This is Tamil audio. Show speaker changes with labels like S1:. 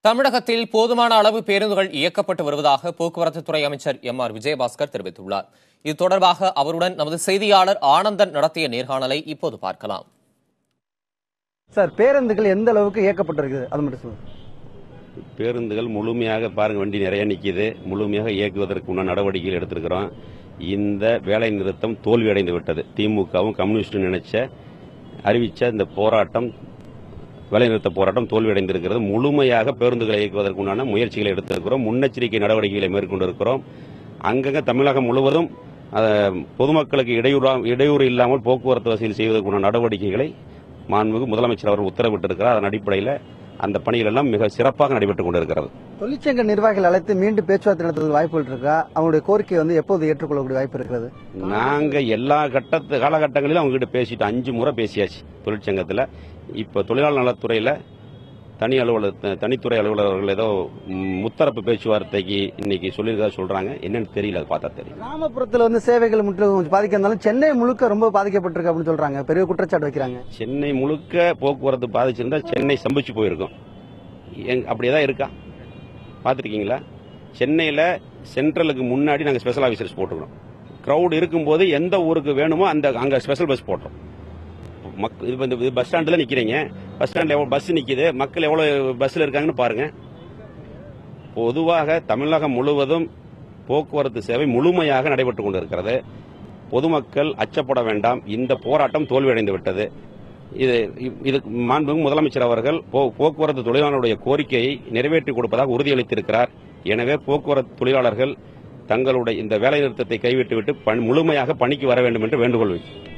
S1: தமிழகத்தில் போதுமான அளவு பேருந்துகள் இயக்கப்பட்டு வருவதாக போக்குவரத்துத்துறை அமைச்சர் எம்.ஆர். விஜயபாஸ்கர் தெரிவித்துள்ளார். இது தொடர்பாக அவருடன் நமது செய்தியாளர் ஆனந்தன் நடத்திய நேர்காணலை இப்போது பார்க்கலாம்.
S2: சார், பேருந்துகள் எந்த அளவுக்கு இயக்கப்பட்டிருக்குது அது மட்டும் சொல்லுங்க.
S3: பேருந்துகள் முழுமையாக பாருங்க, வண்டி நிறைய நிற்கிது. முழுமையாக இயக்குவதற்கு உள்ள நடவடிக்கைகள் எடுத்திருக்கிறோம். இந்த வேலை நிறுத்தம் தோல்வியடைந்து விட்டது. திமுகவும் கம்யூனிஸ்டும் அறிவிச்ச இந்த போராட்டம், வேலைநிறுத்த போராட்டம் தோல்வியடைந்திருக்கிறது. முழுமையாக பேருந்துகளை இயக்குவதற்குண்டான முயற்சிகளை எடுத்திருக்கிறோம். முன்னெச்சரிக்கை நடவடிக்கைகளை மேற்கொண்டிருக்கிறோம். அங்கங்க தமிழகம் முழுவதும் பொதுமக்களுக்கு இடையூறு இல்லாமல் போக்குவரத்து வசதி செய்வதற்குண்டான நடவடிக்கைகளை மாண்புமிகு முதலமைச்சர் அவர்கள் உத்தரவிட்டிருக்கிறார். அதன் அடிப்படையில் அந்த பணிகள் எல்லாம் மிக சிறப்பாக நடைபெற்றுக் கொண்டிருக்கிறது.
S2: தொழிற்சங்க நிர்வாகிகள் அழைத்து மீண்டும் பேச்சுவார்த்தை நடத்துவதற்கு வாய்ப்புகள் இருக்கா? அவங்களுடைய கோரிக்கை எப்போது ஏற்றுக்கொள்ளக்கூடிய வாய்ப்பு இருக்கிறது?
S3: நாங்க எல்லா காலகட்டங்களிலும் அவங்க கிட்ட பேசிட்டு 5 முறை பேசியாச்சு தொழிற்சங்கத்தில். இப்ப தொழிலாளர் நலத்துறையில தனித்துறை அலுவலர்கள் ஏதோ முத்தரப்பு பேச்சுவார்த்தைக்கு இன்னைக்கு சொல்றாங்க. என்னன்னு தெரியல, அது பார்த்தா தெரியும்.
S2: கிராமப்புறத்தில் சேவைகள் முற்றிலும் பாதிக்கிறதாலும் சென்னை முழுக்க ரொம்ப பாதிக்கப்பட்டிருக்கு அப்படின்னு சொல்றாங்க. பெரிய குற்றச்சாட்டு வைக்கிறாங்க.
S3: சென்னை முழுக்க போக்குவரத்து பாதிச்சிருந்தா சென்னை சம்பிச்சு போயிருக்கும். அப்படியேதான் இருக்கா? பாத்திருக்கீங்களா? சென்னையில சென்ட்ரலுக்கு முன்னாடி நாங்க ஸ்பெஷல் ஆபீசர்ஸ் போட்டுக்கிறோம். கிரௌட் இருக்கும்போது எந்த ஊருக்கு வேணுமோ அங்க ஸ்பெஷல் பஸ் போட்டோம். பஸ் ஸ்டாண்ட்ல நிக்கிறீங்க, பஸ் ஸ்டாண்ட்ல எவ்வளவு பஸ் நிக்குது, மக்கள் எவ்வளவு பஸ்ல இருக்காங்கன்னு பாருங்க. பொதுவாக தமிழகம் முழுவதும் போக்குவரத்து சேவை முழுமையாக நடைபெற்றுக் கொண்டிருக்கிறது. பொதுமக்கள் அச்சப்பட வேண்டாம். இந்த போராட்டம் தோல்வியடைந்து விட்டது. இது மாண்புமிகு முதலமைச்சர் அவர்கள் போக்குவரத்து தொழிலாளர்களுடைய கோரிக்கையை நிறைவேற்றிக் கொடுப்பதாக உறுதியளித்திருக்கிறார். எனவே போக்குவரத்து தொழிலாளர்கள் தங்களுடைய இந்த வேலைநிறுத்தத்தை கைவிட்டுவிட்டு முழுமையாக பணிக்கு வர வேண்டும் என்று வேண்டுகோள் வைக்கிறேன்.